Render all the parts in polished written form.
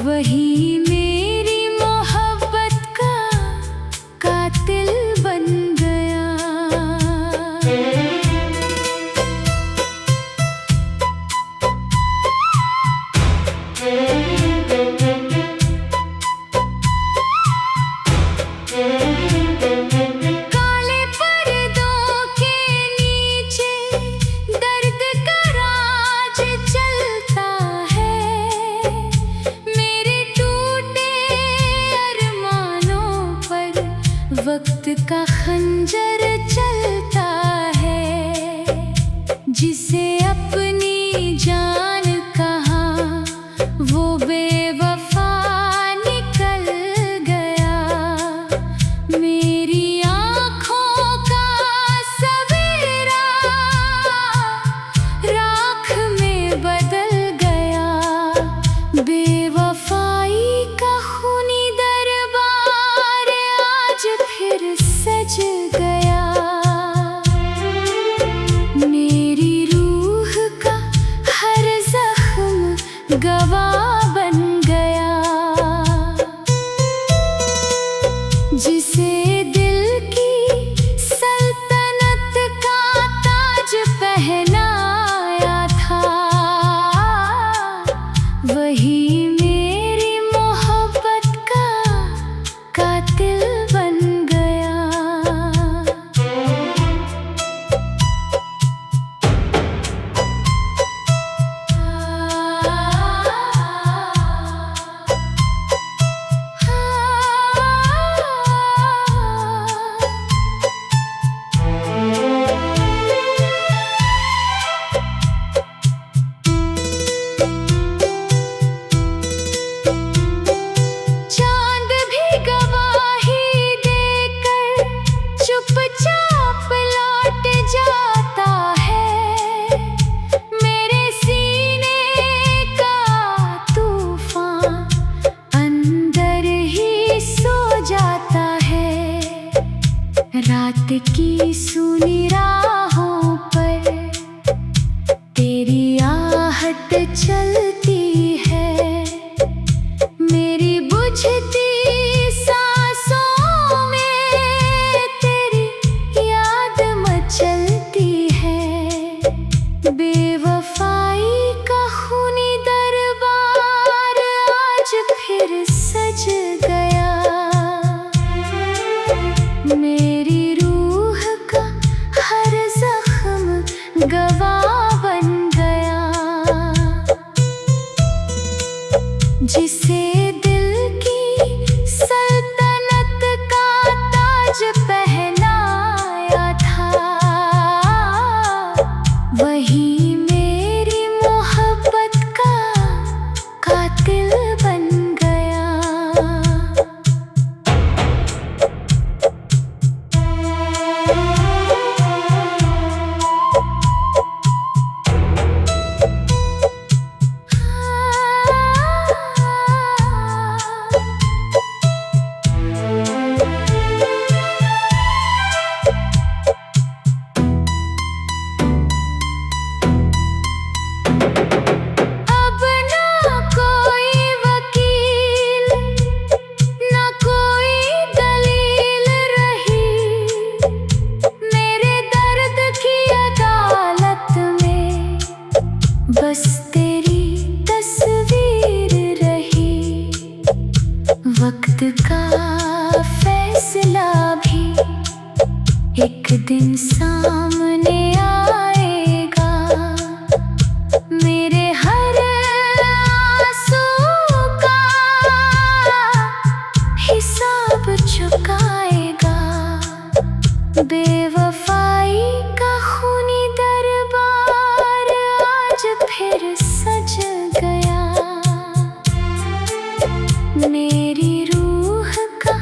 वही मेरी मोहब्बत का कातिल बन गया। काले पर्दों के नीचे दर्द का राज चलता है। मेरे टूटे अरमानों पर वक्त का खंजर चलता है। जिसे अपनी जान कहा वो बेवफा निकल गया। मेरी आँखों का सवेरा राख में बदल गया। बेवफाई का खूनी दरबार आज फिर सज गया। मेरी रूह का हर जख्म गवाह बन गया। जिसे दिल की सल्तनत का ताज पहनाया था वही मेरी मोहब्बत का कातिल बन गया। चांद भी गवाही देकर चुपचाप लौट जाता है। मेरे सीने का तूफान अंदर ही सो जाता है। रात की सूनी राहों पर तेरी आहट चलती है। मेरी बुझती सांसों में तेरी याद मचलती है। बेवफाई का खूनी दरबार आज फिर सज गया। मेरी रूह का हर जख्म गवाह बन गया। जिसे दिल की सल्तनत का ताज पहनाया था वही मेरी मोहब्बत का कातिल बन गया। अब ना कोई वकील ना कोई दलील रही। मेरे दर्द की अदालत में बस तेरी तस्वीर रही। वक्त का फैसला भी एक दिन सामने आएगा। मेरे हर आंसू का हिसाब चुकाएगा। बेवफाई का खूनी दरबार आज फिर सज गया। मेरी रूह का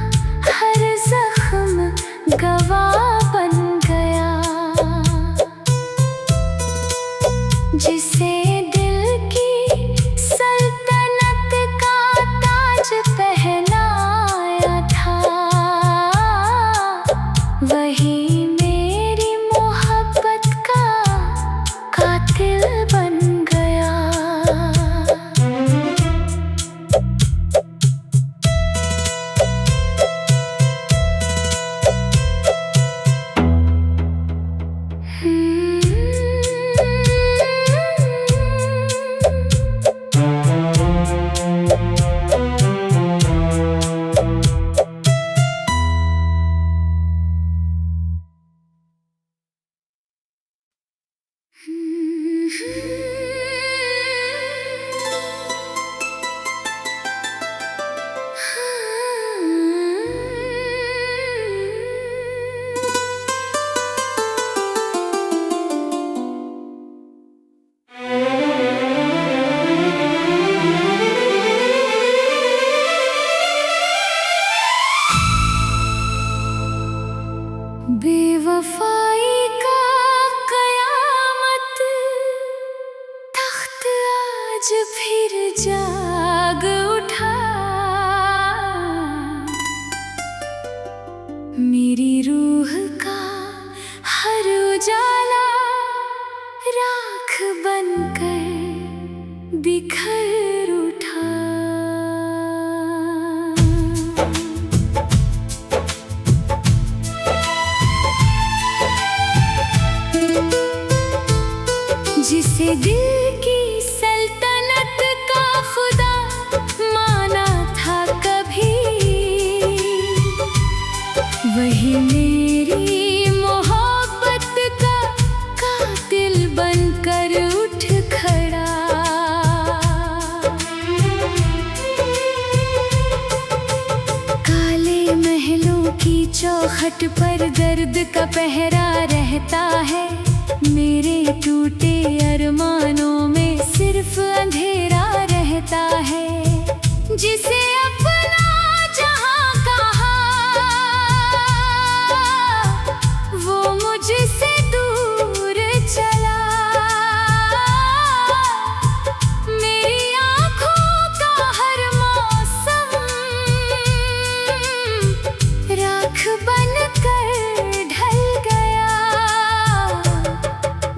हर जख्म गवाह बन गया। जाग उठा। मेरी रूह का हर उजाला राख बनकर बिखर उठा। जिसे दिल की सल्तनत का खुदा माना था कभी, वही मेरी मोहब्बत का कातिल बनकर उठ खड़ा। काले महलों की चौखट पर दर्द का पहरा रहता है। मेरे टूटे अरमानों में सिर्फ अंधेरा रहता है। जिसे अपना जहां कहा, वो मुझसे दूर चला। मेरी आँखों का हर मौसम राख बनकर ढल गया।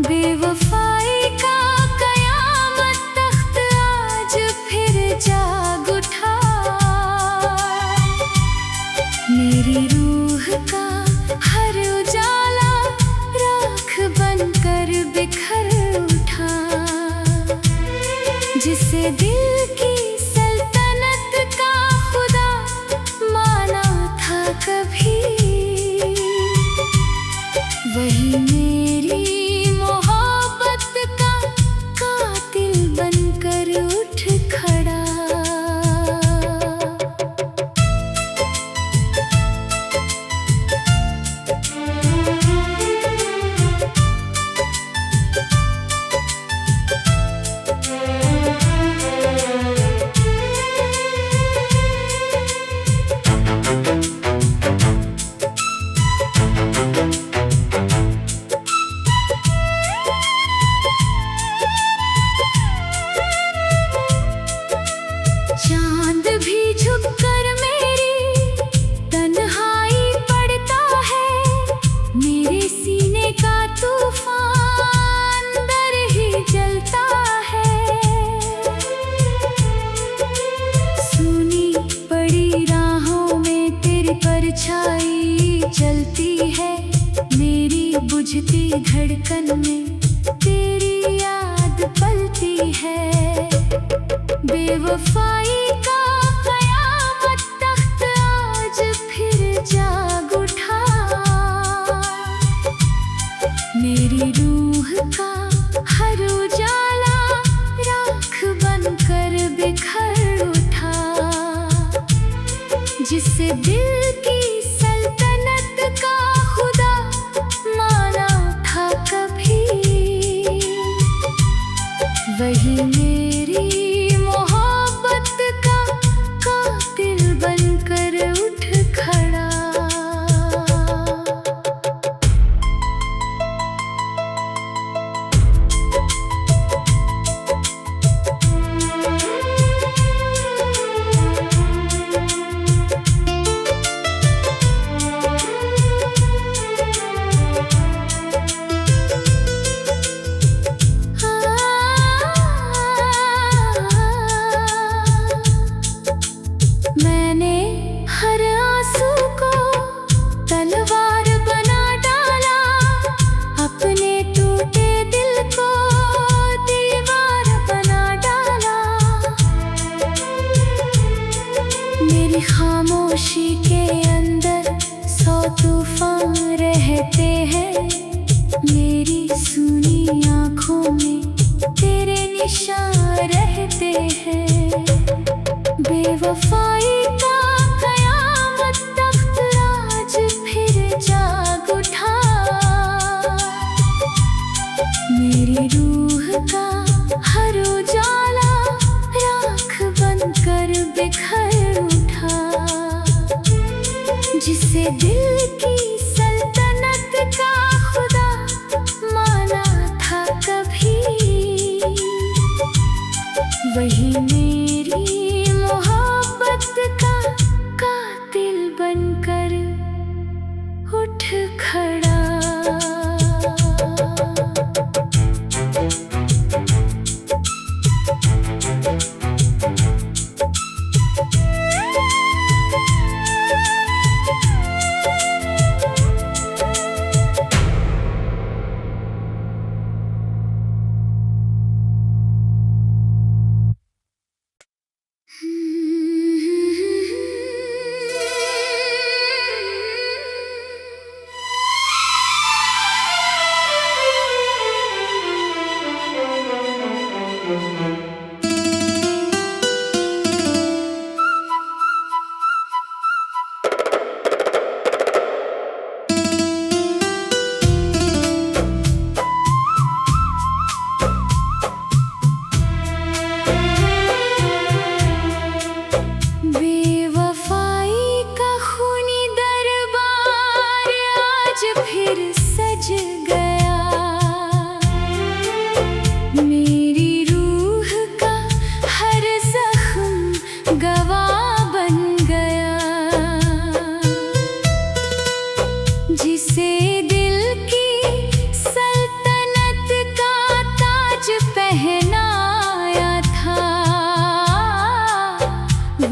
बेवफाई का कयामत तख्त आज फिर जाग उठा। मेरी रूह का हर उजाला राख बनकर बिखर उठा। जिसे दिल की सल्तनत का खुदा माना था कभी, वही मेरी मोहब्बत का कातिल बनकर उठ खड़ा। चांद भी झुककर मेरी तन्हाई पड़ता है। मेरे सीने का तूफान अंदर ही जलता है। सुनी पड़ी राहों में तेरी परछाई चलती है। मेरी बुझती धड़कन में तेरी याद पलती है। बेवफाई का कयामत तख्त आज फिर जाग उठा। मेरी रूह का हर उजाला राख बनकर बिखर उठा। जिसे दिल की सल्तनत का खुदा माना था कभी, वही मेरी मोहब्बत का कातिल बनकर उठ खड़ा। मैंने हर आंसू को तलवार बना डाला। अपने टूटे दिल को दीवार बना डाला। मेरी खामोशी के अंदर 100 तूफान रहते हैं। मेरी सुनी आँखों में तेरे निशान रहते हैं। बेवफाई का कयामत तख्त आज फिर जाग उठा। मेरी रूह का हर उजाला राख बनकर बिखर उठा। जिसे दिल की सल्तनत का खुदा माना था कभी, वही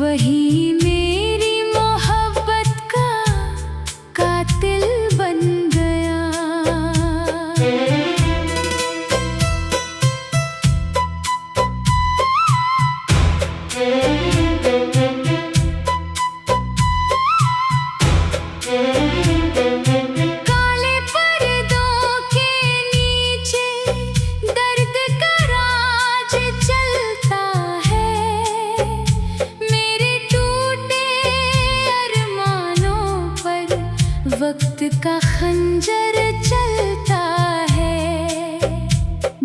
वही मेरी मोहब्बत का कातिल बन गया। काले पर्दों के नीचे दर्द का राज चलता है। मेरे टूटे अरमानों पर वक्त का खंजर चलता है।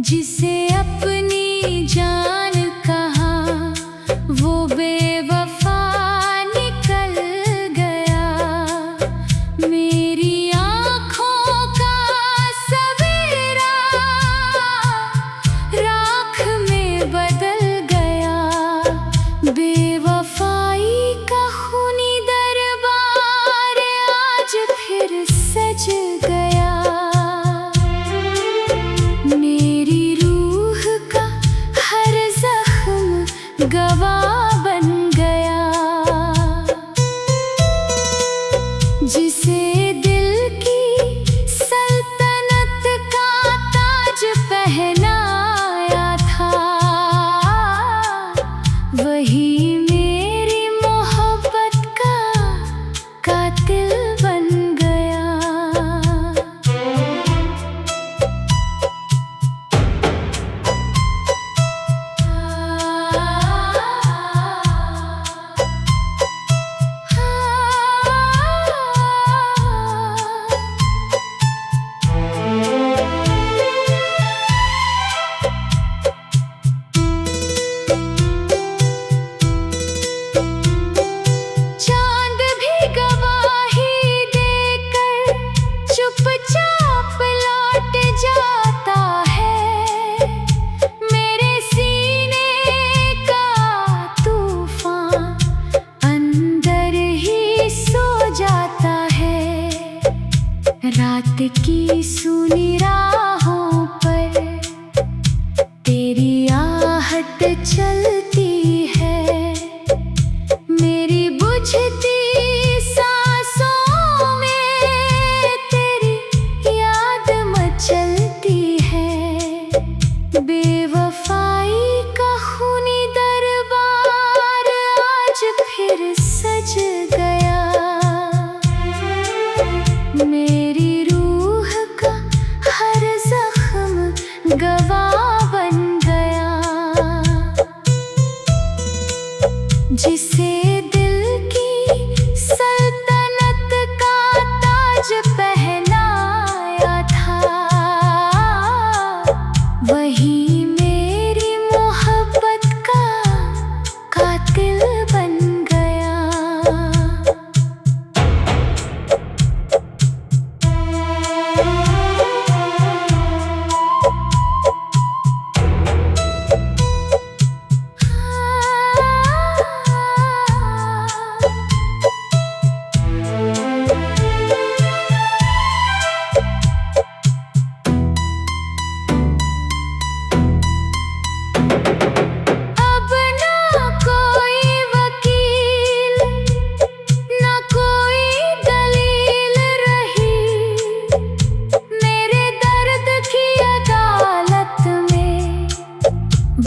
जिसे अपनी जान कहा वो बेवफा निकल गया। मेरी आँखों का सवेरा राख में बदल गया। बेवफाई का खूनी दरबार आज फिर सज गया। मेरी रूह का हर जख्म गवाह बन गया। जिसे दिल की सल्तनत का ताज पहनाया था वही मेरी मोहब्बत का कातिल बन गया। चांद भी गवाही देकर चुपचाप लौट जाता है। मेरे सीने का तूफान अंदर ही सो जाता है। रात की सूनी राहों पर तेरी आहट चलती है। मेरी बुझती सांसों में तेरी याद मचलती है। बेवफाई का खूनी दरबार आज फिर सज गया। मेरी रूह का हर जख्म गवाह बन गया। जिसे दिल की सल्तनत का ताज पहनाया था वही मेरी मोहब्बत का कातिल बन गया। अब ना कोई वकील ना कोई दलील रही। मेरे दर्द की अदालत में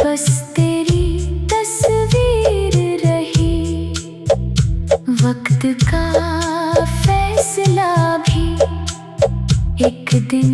बस तेरी तस्वीर रही। वक्त का फैसला भी एक दिन